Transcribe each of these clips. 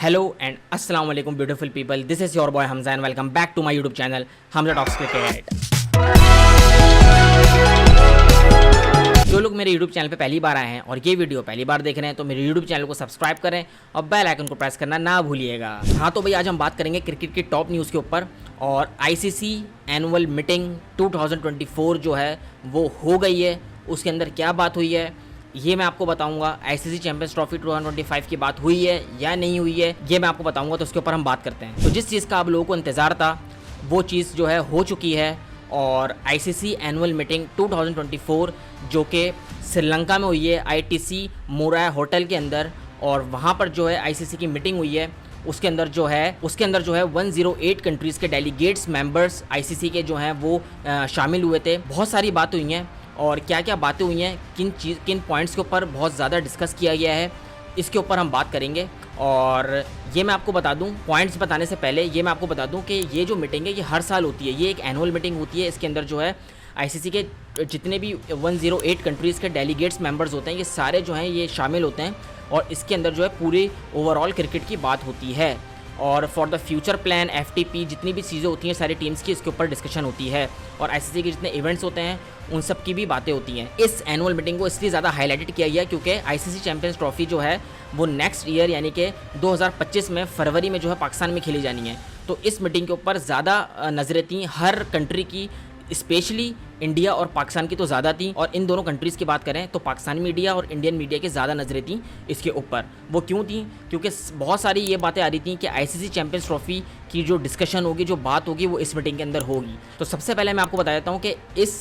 Hello and अस्सलाम वालेकुम beautiful people, this is your boy Hamza and welcome back to my YouTube channel Hamza talks cricket. जो लोग मेरे YouTube channel पे पहली बार आए हैं और ये वीडियो पहली बार देख रहे हैं तो मेरे यूट्यूब चैनल को सब्सक्राइब करें और बेल आइकन को प्रेस करना ना भूलिएगा। हाँ तो भाई आज हम बात करेंगे क्रिकेट की टॉप न्यूज़ के ऊपर। और आईसीसी एनुअल मीटिंग 2024 जो है वो हो गई है, उसके अंदर क्या बात हुई है ये मैं आपको बताऊंगा। आईसीसी चैंपियंस ट्रॉफी 2025 की बात हुई है या नहीं हुई है ये मैं आपको बताऊंगा, तो उसके ऊपर हम बात करते हैं। तो जिस चीज़ का आप लोगों को इंतज़ार था वो चीज़ जो है हो चुकी है। और आईसीसी एनुअल मीटिंग 2024 जो कि श्रीलंका में हुई है आईटीसी मोराया होटल के अंदर, और वहाँ पर जो है आईसीसी की मीटिंग हुई है। उसके अंदर जो है 108 कंट्रीज़ के डेलीगेट्स मेंबर्स आईसीसी के जो हैं वो शामिल हुए थे। बहुत सारी बात हुई हैं और क्या क्या बातें हुई हैं, किन पॉइंट्स के ऊपर बहुत ज़्यादा डिस्कस किया गया है इसके ऊपर हम बात करेंगे। और ये मैं आपको बता दूं, पॉइंट्स बताने से पहले ये मैं आपको बता दूं कि ये जो मीटिंग है ये हर साल होती है। ये एक एनुअल मीटिंग होती है। इसके अंदर जो है आईसीसी के जितने भी 108 कंट्रीज़ के डेलीगेट्स मेंबर्स होते हैं ये सारे जो हैं ये शामिल होते हैं। और इसके अंदर जो है पूरे ओवरऑल क्रिकेट की बात होती है। और for the future plan FTP जितनी भी चीज़ें होती हैं सारी टीम्स की, इसके ऊपर डिस्कशन होती है। और आईसीसी के जितने इवेंट्स होते हैं उन सब की भी बातें होती हैं। इस एनुअल मीटिंग को इसलिए ज़्यादा हाईलाइटेड किया गया क्योंकि आईसीसी चैंपियंस ट्रॉफी जो है वो नेक्स्ट ईयर यानी कि 2025 में फरवरी में जो है पाकिस्तान में खेली जानी है। तो इस मीटिंग के ऊपर ज़्यादा नज़रें थी हर कंट्री की, स्पेशली इंडिया और पाकिस्तान की तो ज़्यादा थी। और इन दोनों कंट्रीज़ की बात करें तो पाकिस्तानी मीडिया और इंडियन मीडिया की ज़्यादा नज़रें थी इसके ऊपर। वो क्यों थी? क्योंकि बहुत सारी ये बातें आ रही थी कि आईसीसी चैंपियंस ट्रॉफी की जो डिस्कशन होगी, जो बात होगी वो इस मीटिंग के अंदर होगी। तो सबसे पहले मैं आपको बता देता हूँ कि इस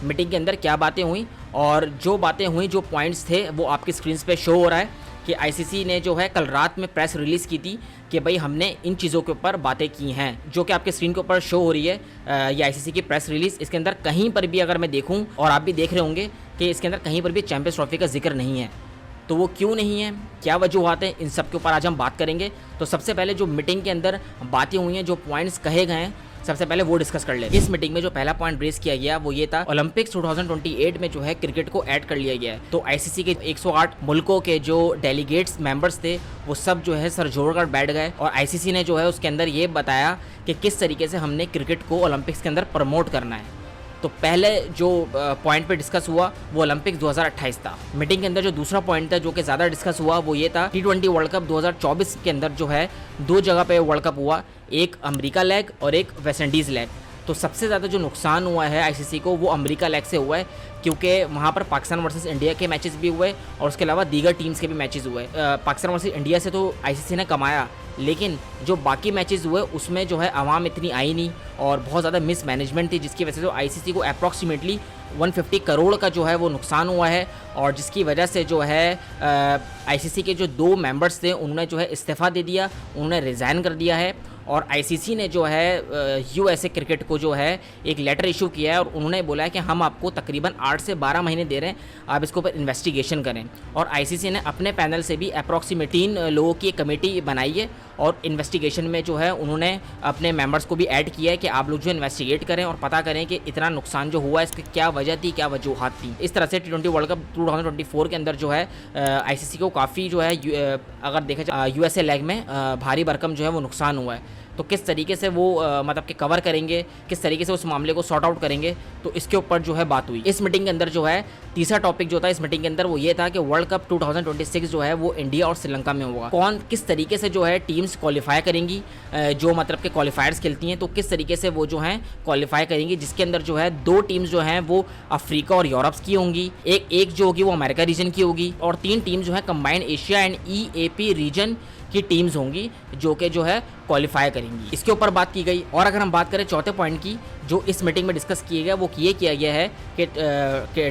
मीटिंग के अंदर क्या बातें हुई। और जो बातें हुई, जो पॉइंट्स थे वो आपकी स्क्रीन पर शो हो रहा है कि आईसीसी ने जो है कल रात में प्रेस रिलीज़ की थी कि भाई हमने इन चीज़ों के ऊपर बातें की हैं, जो कि आपके स्क्रीन के ऊपर शो हो रही है। ये आईसीसी की प्रेस रिलीज़, इसके अंदर कहीं पर भी अगर मैं देखूं और आप भी देख रहे होंगे कि इसके अंदर कहीं पर भी चैंपियंस ट्रॉफी का जिक्र नहीं है। तो वो क्यों नहीं है, क्या वजूहत है, इन सब के ऊपर आज हम बात करेंगे। तो सबसे पहले जो मीटिंग के अंदर बातें हुई हैं, जो पॉइंट्स कहे गए हैं, सबसे पहले वो डिस्कस कर लेते हैं। इस मीटिंग में जो पहला पॉइंट रेज किया गया वो ये था, ओलंपिक्स 2028 में जो है क्रिकेट को ऐड कर लिया गया है। तो आईसीसी के 108 मुल्कों के जो डेलीगेट्स मेंबर्स थे वो सब जो है सर जोड़कर बैठ गए। और आईसीसी ने जो है उसके अंदर ये बताया कि किस तरीके से हमने क्रिकेट को ओलंपिक्स के अंदर प्रमोट करना है। तो पहले जो पॉइंट पे डिस्कस हुआ वो ओलंपिक्स 2028 था। मीटिंग के अंदर जो दूसरा पॉइंट था जो कि ज़्यादा डिस्कस हुआ वो ये था, T20 वर्ल्ड कप 2024 के अंदर जो है 2 जगह पे वर्ल्ड कप हुआ, एक अमेरिका लेग और एक वेस्ट इंडीज़ लेग। तो सबसे ज़्यादा जो नुकसान हुआ है आईसीसी को वो अमेरिका लेग से हुआ है, क्योंकि वहाँ पर पाकिस्तान वर्सेस इंडिया के मैचेस भी हुए और उसके अलावा दीगर टीम्स के भी मैचेस हुए। पाकिस्तान वर्सेस इंडिया से तो आईसीसी ने कमाया, लेकिन जो बाकी मैचेस हुए उसमें जो है आवाम इतनी आई नहीं और बहुत ज़्यादा मिस मैनेजमेंट थी, जिसकी वजह से आईसीसी को अप्रॉक्सीमेटली 150 करोड़ का जो है वो नुकसान हुआ है। और जिसकी वजह से जो है आईसीसी के जो 2 मेंबर्स थे उन्होंने जो है इस्तीफ़ा दे दिया, उन्होंने रिज़ाइन कर दिया है। और आईसीसी ने जो है यूएसए क्रिकेट को जो है एक लेटर इशू किया है और उन्होंने बोला है कि हम आपको तकरीबन 8 से 12 महीने दे रहे हैं, आप इसके ऊपर इन्वेस्टिगेशन करें। और आईसीसी ने अपने पैनल से भी अप्रॉक्सीमेट 3 लोगों की एक कमेटी बनाई है और इन्वेस्टिगेशन में जो है उन्होंने अपने मेंबर्स को भी ऐड किया है कि आप लोग जो इन्वेस्टिगेट करें और पता करें कि इतना नुकसान जो हुआ है इसकी क्या वजह थी, क्या वजूहत थी। इस तरह से T20 वर्ल्ड कप 2024 के अंदर जो है आईसीसी को काफ़ी जो है अगर देखा जाए यूएसए लेग में भारी भरकम जो है वो नुकसान हुआ है। तो किस तरीके से वो मतलब कि कवर करेंगे, किस तरीके से उस मामले को सॉर्ट आउट करेंगे, तो इसके ऊपर जो है बात हुई। इस मीटिंग के अंदर जो है तीसरा टॉपिक जो था इस मीटिंग के अंदर वो ये था कि वर्ल्ड कप 2026 जो है वो इंडिया और श्रीलंका में होगा। कौन किस तरीके से जो है टीम्स क्वालिफाई करेंगी, जो मतलब के क्वालिफायर्स खेलती हैं तो किस तरीके से वो जो हैं क्वालिफाई करेंगी, जिसके अंदर जो है 2 टीम्स जो हैं वो अफ्रीका और यूरोप की होंगी, एक जो होगी वो अमेरिका रीजन की होगी, और 3 टीम जो है combined Asia and EAP region की टीम्स होंगी जो कि जो है क्वालिफाई करेंगी। इसके ऊपर बात की गई। और अगर हम बात करें चौथे पॉइंट की जो इस मीटिंग में डिस्कस किया गया वो ये किया गया है कि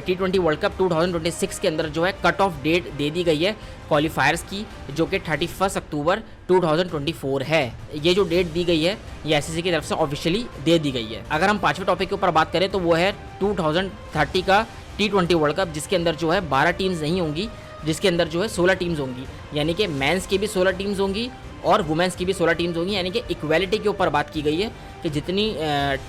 T20 वर्ल्ड कप 2026 के अंदर जो है कट ऑफ डेट दे दी गई है क्वालिफायर्स की, जो कि 31 अक्टूबर 2024 है। ये जो डेट दी गई है ये आईसीसी की तरफ से ऑफिशियली दे दी गई है। अगर हम 5वें टॉपिक के ऊपर बात करें तो वो है 2030 का T20 वर्ल्ड कप, जिसके अंदर जो है 12 टीम्स नहीं होंगी, जिसके अंदर जो है 16 टीम्स होंगी, यानी कि मेंस की भी 16 टीम्स होंगी और वुमेंस की भी 16 टीम्स होंगी। यानी कि इक्वालिटी के ऊपर बात की गई है कि जितनी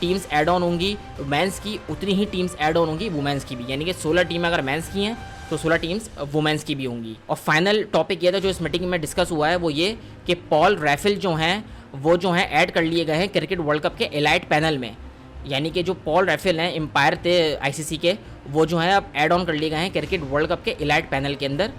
टीम्स ऐड ऑन होंगी मेंस की उतनी ही टीम्स ऐड ऑन होंगी वुमेंस की भी। यानी कि 16 टीमें अगर मेंस की हैं तो 16 टीम्स वुमेंस की भी होंगी। और फाइनल टॉपिक ये था जो इस मीटिंग में डिस्कस हुआ है, वो ये कि पॉल रैफिल जो हैं वो जो हैं ऐड कर लिए गए हैं क्रिकेट वर्ल्ड कप के एलाइट पैनल में। यानी कि जो पॉल रैफिल हैं एम्पायर थे आईसीसी के, वो जो है अब ऐड ऑन कर लिए गए हैं क्रिकेट वर्ल्ड कप के एलाइट पैनल के अंदर,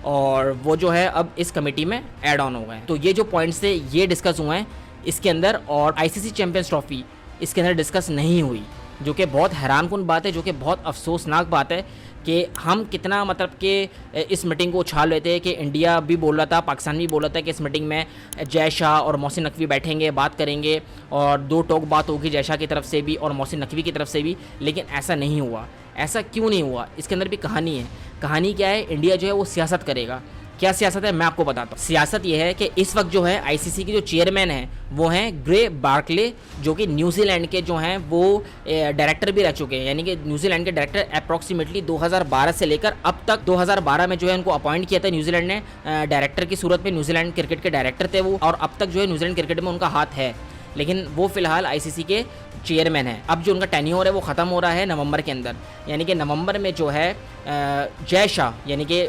और वो जो है अब इस कमेटी में ऐड ऑन हो गए। तो ये जो पॉइंट्स थे ये डिस्कस हुए हैं इसके अंदर, और आईसीसी चैंपियंस ट्रॉफी इसके अंदर डिस्कस नहीं हुई, जो कि बहुत हैरानकुन बात है, जो कि बहुत अफसोसनाक बात है कि हम कितना मतलब कि इस मीटिंग को उछाल लेते हैं कि इंडिया भी बोल रहा था, पाकिस्तान भी बोल रहा था कि इस मीटिंग में जय शाह और मोहसिन नकवी बैठेंगे, बात करेंगे और दो टोक बात होगी जय शाह की तरफ से भी और मोहसिन नकवी की तरफ से भी, लेकिन ऐसा नहीं हुआ। ऐसा क्यों नहीं हुआ? इसके अंदर भी कहानी है। कहानी क्या है? इंडिया जो है वो सियासत करेगा। क्या सियासत है मैं आपको बताता हूँ। सियासत यह है कि इस वक्त जो है आईसीसी के जो चेयरमैन हैं वो हैं ग्रे बार्कले, जो कि न्यूजीलैंड के जो हैं वो डायरेक्टर भी रह चुके हैं। यानी कि न्यूजीलैंड के डायरेक्टर अप्रॉक्सीमेटली 2012 से लेकर अब तक 2012 में जो है उनको अपॉइंट किया था न्यूजीलैंड ने डायरेक्टर की सूरत में। न्यूजीलैंड क्रिकेट के डायरेक्टर थे वो, और अब तक जो है न्यूजीलैंड क्रिकेट में उनका हाथ है, लेकिन वो फिलहाल आईसीसी के चेयरमैन है। अब जो उनका टेन्योर है वो ख़त्म हो रहा है नवंबर के अंदर, यानी कि नवंबर में जो है जय शाह यानी कि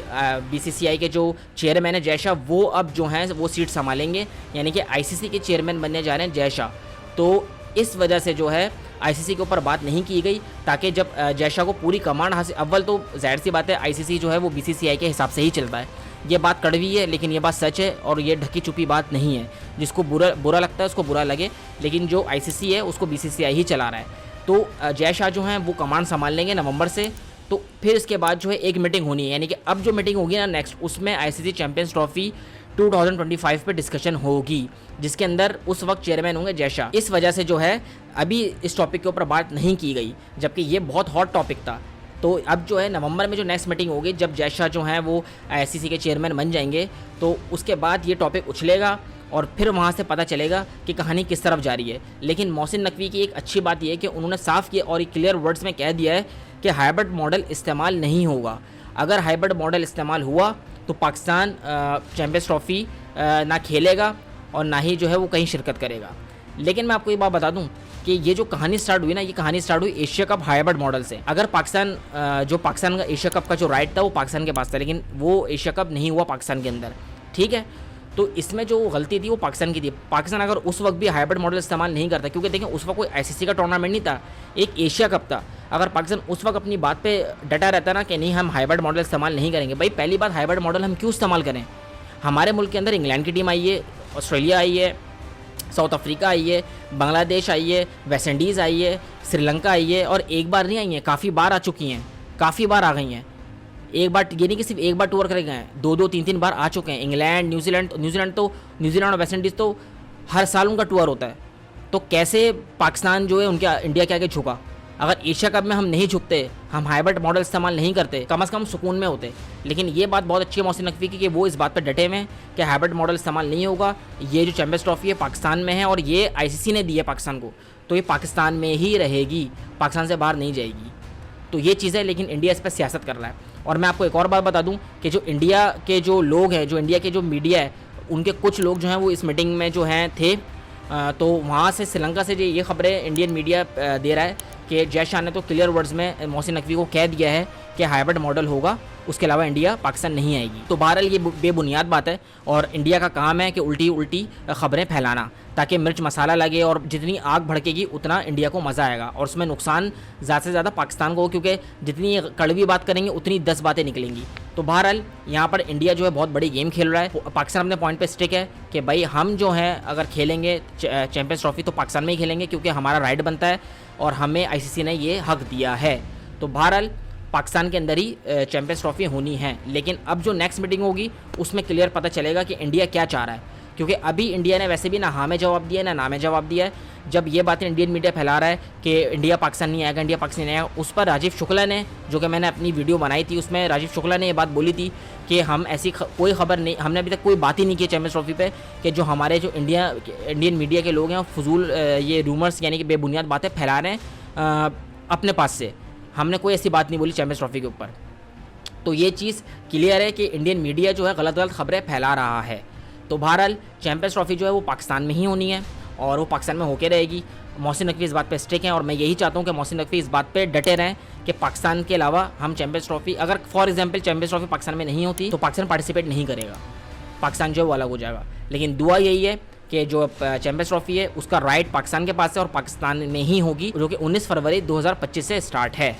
बीसीसीआई के जो चेयरमैन है जय शाह, वो अब जो हैं वो सीट संभालेंगे, यानी कि आईसीसी के चेयरमैन बनने जा रहे हैं जय शाह। तो इस वजह से जो है आईसीसी के ऊपर बात नहीं की गई, ताकि जब जय शाह को पूरी कमांड हासिल, अव्वल तो जाहिर सी बात है आईसीसी जो है वो बीसीसीआई के हिसाब से ही चलता है। ये बात कड़वी है लेकिन ये बात सच है, और ये ढकी छुपी बात नहीं है। जिसको बुरा लगता है उसको बुरा लगे, लेकिन जो आईसीसी है उसको बीसीसीआई ही चला रहा है। तो जय शाह जो हैं वो कमांड संभाल लेंगे नवंबर से। तो फिर इसके बाद जो है एक मीटिंग होनी है, यानी कि अब जो मीटिंग होगी ना नेक्स्ट, उसमें आईसीसी चैंपियंस ट्रॉफी 2025 पे डिस्कशन होगी, जिसके अंदर उस वक्त चेयरमैन होंगे जय शाह। इस वजह से जो है अभी इस टॉपिक के ऊपर बात नहीं की गई, जबकि ये बहुत हॉट टॉपिक था। तो अब जो है नवंबर में जो नेक्स्ट मीटिंग होगी, जब जय शाह जो हैं वो आईसीसी के चेयरमैन बन जाएंगे, तो उसके बाद ये टॉपिक उछलेगा और फिर वहाँ से पता चलेगा कि कहानी किस तरफ जा रही है। लेकिन मोहसिन नकवी की एक अच्छी बात यह है कि उन्होंने साफ किया और क्लियर वर्ड्स में कह दिया है कि हाइब्रिड मॉडल इस्तेमाल नहीं होगा। अगर हाइब्रिड मॉडल इस्तेमाल हुआ तो पाकिस्तान चैंपियंस ट्रॉफी ना खेलेगा और ना ही जो है वो कहीं शिरकत करेगा। लेकिन मैं आपको ये बात बता दूं कि ये जो कहानी स्टार्ट हुई ना, ये कहानी स्टार्ट हुई एशिया कप हाइब्रिड मॉडल से। अगर पाकिस्तान जो पाकिस्तान का एशिया कप का जो राइट था वो पाकिस्तान के पास था, लेकिन वो एशिया कप नहीं हुआ पाकिस्तान के अंदर, ठीक है। तो इसमें जो गलती थी वो पाकिस्तान की थी। पाकिस्तान अगर उस वक्त भी हाइब्रिड मॉडल इस्तेमाल नहीं करता, क्योंकि देखें उस वक्त कोई आईसीसी का टूर्नामेंट नहीं था, एक एशिया कप था। अगर पाकिस्तान उस वक्त अपनी बात पे डटा रहता ना कि नहीं हम हाइब्रिड मॉडल इस्तेमाल नहीं करेंगे, भाई पहली बात हाइब्रिड मॉडल हम क्यों इस्तेमाल करें? हमारे मुल्क के अंदर इंग्लैंड की टीम आई है, ऑस्ट्रेलिया आई है, साउथ अफ्रीका आई है, बांग्लादेश आई है, वेस्ट इंडीज़ आई है, श्रीलंका आई है, और एक बार नहीं आई हैं, काफ़ी बार आ चुकी हैं, काफ़ी बार आ गई हैं। एक बार ये नहीं कि सिर्फ एक बार टूर कर गए हैं, दो दो तीन तीन बार आ चुके हैं। इंग्लैंड, न्यूजीलैंड और वेस्ट इंडीज़ तो हर साल उनका टूर होता है। तो कैसे पाकिस्तान जो है उनके इंडिया के आगे झुका? अगर एशिया कप में हम नहीं झुकते, हम हाइब्रिड मॉडल इस्तेमाल नहीं करते, कम से कम सुकून में होते। लेकिन ये बात बहुत अच्छी है मोहसिन नकवी की कि वो इस बात पर डटे हुए हैं कि हाइब्रिड मॉडल इस्तेमाल नहीं होगा। ये जो चैंपियंस ट्रॉफी है पाकिस्तान में है और ये आईसीसी ने दी है पाकिस्तान को, तो ये पाकिस्तान में ही रहेगी, पाकिस्तान से बाहर नहीं जाएगी। तो ये चीज़ है, लेकिन इंडिया इस पर सियासत कर रहा है। और मैं आपको एक और बात बता दूं कि जो इंडिया के जो लोग हैं, जो इंडिया के जो मीडिया है, उनके कुछ लोग जो हैं वो इस मीटिंग में जो हैं थे। तो वहाँ से श्रीलंका से जो ये खबरें इंडियन मीडिया दे रहा है कि जय शाह ने तो क्लियर वर्ड्स में मोहसिन नकवी को कह दिया है कि हाइब्रिड मॉडल होगा, उसके अलावा इंडिया पाकिस्तान नहीं आएगी। तो बहरहाल ये बेबुनियाद बात है, और इंडिया का काम है कि उल्टी उल्टी खबरें फैलाना, ताकि मिर्च मसाला लगे, और जितनी आग भड़केगी उतना इंडिया को मज़ा आएगा, और उसमें नुकसान ज़्यादा से ज़्यादा पाकिस्तान को हो, क्योंकि जितनी कड़वी बात करेंगे उतनी 10 बातें निकलेंगी। तो बहरहाल यहाँ पर इंडिया जो है बहुत बड़ी गेम खेल रहा है। पाकिस्तान अपने पॉइंट पे स्टिक है कि भाई हम जो हैं अगर खेलेंगे चैंपियंस ट्रॉफी तो पाकिस्तान में ही खेलेंगे, क्योंकि हमारा राइट बनता है और हमें आईसीसी ने ये हक दिया है। तो बहरहाल पाकिस्तान के अंदर ही चैंपियंस ट्रॉफी होनी है। लेकिन अब जो नेक्स्ट मीटिंग होगी उसमें क्लियर पता चलेगा कि इंडिया क्या चाह रहा है, क्योंकि अभी इंडिया ने वैसे भी ना हाँ में जवाब दिया है ना ना में जवाब दिया है। जब ये बातें इंडियन मीडिया फैला रहा है कि इंडिया पाकिस्तान नहीं आएगा, इंडिया पाकिस्तान नहीं आएगा, उस पर राजीव शुक्ला ने, जो कि मैंने अपनी वीडियो बनाई थी उसमें राजीव शुक्ला ने ये बात बोली थी कि हम ऐसी कोई खबर नहीं, हमने अभी तक कोई बात ही नहीं की चैंपियंस ट्रॉफी पे, कि जो हमारे जो इंडियन मीडिया के लोग हैं फजूल ये रूमर्स यानी कि बेबुनियाद बातें फैला रहे हैं अपने पास से। हमने कोई ऐसी बात नहीं बोली चैंपियंस ट्रॉफी के ऊपर। तो ये चीज़ क्लियर है कि इंडियन मीडिया जो है गलत गलत खबरें फैला रहा है। तो बहरहाल चैंपियंस ट्रॉफी जो है वो पाकिस्तान में ही होनी है, और वो पाकिस्तान में होके रहेगी। मोहसिन नकवी इस बात पे स्टिक हैं और मैं यही चाहता हूँ कि मोहसिन नकवी इस बात पे डटे रहें कि पाकिस्तान के अलावा हम चैंपियंस ट्रॉफी, अगर for example champions trophy Pakistan में नहीं होती तो पाकिस्तान पार्टिसिपेट नहीं करेगा, पाकिस्तान जो है वो अलग हो जाएगा। लेकिन दुआ यही है कि जो चैंपियंस ट्रॉफी है उसका राइट पाकिस्तान के पास है और पाकिस्तान में ही होगी, जो कि 19 फरवरी 2025 से स्टार्ट है।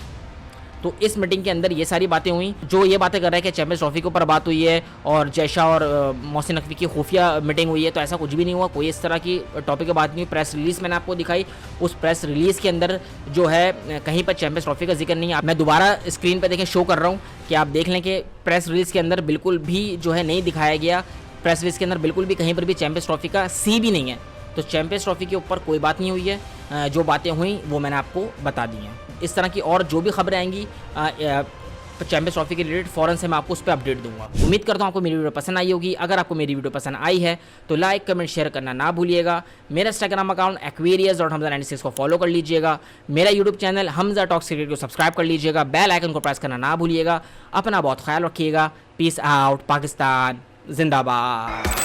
तो इस मीटिंग के अंदर ये सारी बातें हुई। जो ये बातें कर रहे हैं कि चैंपियंस ट्रॉफी के ऊपर बात हुई है और जयशाह और मोहसिन नकवी की खुफिया मीटिंग हुई है, तो ऐसा कुछ भी नहीं हुआ, कोई इस तरह की टॉपिक की बात नहीं हुई। प्रेस रिलीज़ मैंने आपको दिखाई, उस प्रेस रिलीज़ के अंदर जो है कहीं पर चैंपियंस ट्रॉफी का जिक्र नहीं है। मैं दोबारा स्क्रीन पर देखें शो कर रहा हूँ कि आप देख लें कि प्रेस रिलीज़ के अंदर बिल्कुल भी जो है नहीं दिखाया गया, प्रेस रिलीज़ के अंदर बिल्कुल भी कहीं पर भी चैंपियंस ट्रॉफी का सी भी नहीं है। तो चैंपियंस ट्रॉफी के ऊपर कोई बात नहीं हुई है, जो बातें हुई वो मैंने आपको बता दी हैं। इस तरह की और जो भी खबरें आएंगी चैंपियंस ट्रॉफी के रिलेटेड फ़ौरन से मैं आपको उस पर अपडेट दूंगा। उम्मीद करता हूँ आपको मेरी वीडियो पसंद आई होगी। अगर आपको मेरी वीडियो पसंद आई है तो लाइक कमेंट शेयर करना ना भूलिएगा। मेरा इंस्टाग्राम अकाउंट aquarius.hamza96 को फॉलो कर लीजिएगा। मेरा YouTube channel Hamza talks cricket को सब्सक्राइब कर लीजिएगा। बेल आइकन को प्रेस करना ना भूलिएगा। अपना बहुत ख्याल रखिएगा। पीस आउट, पाकिस्तान जिंदाबाद।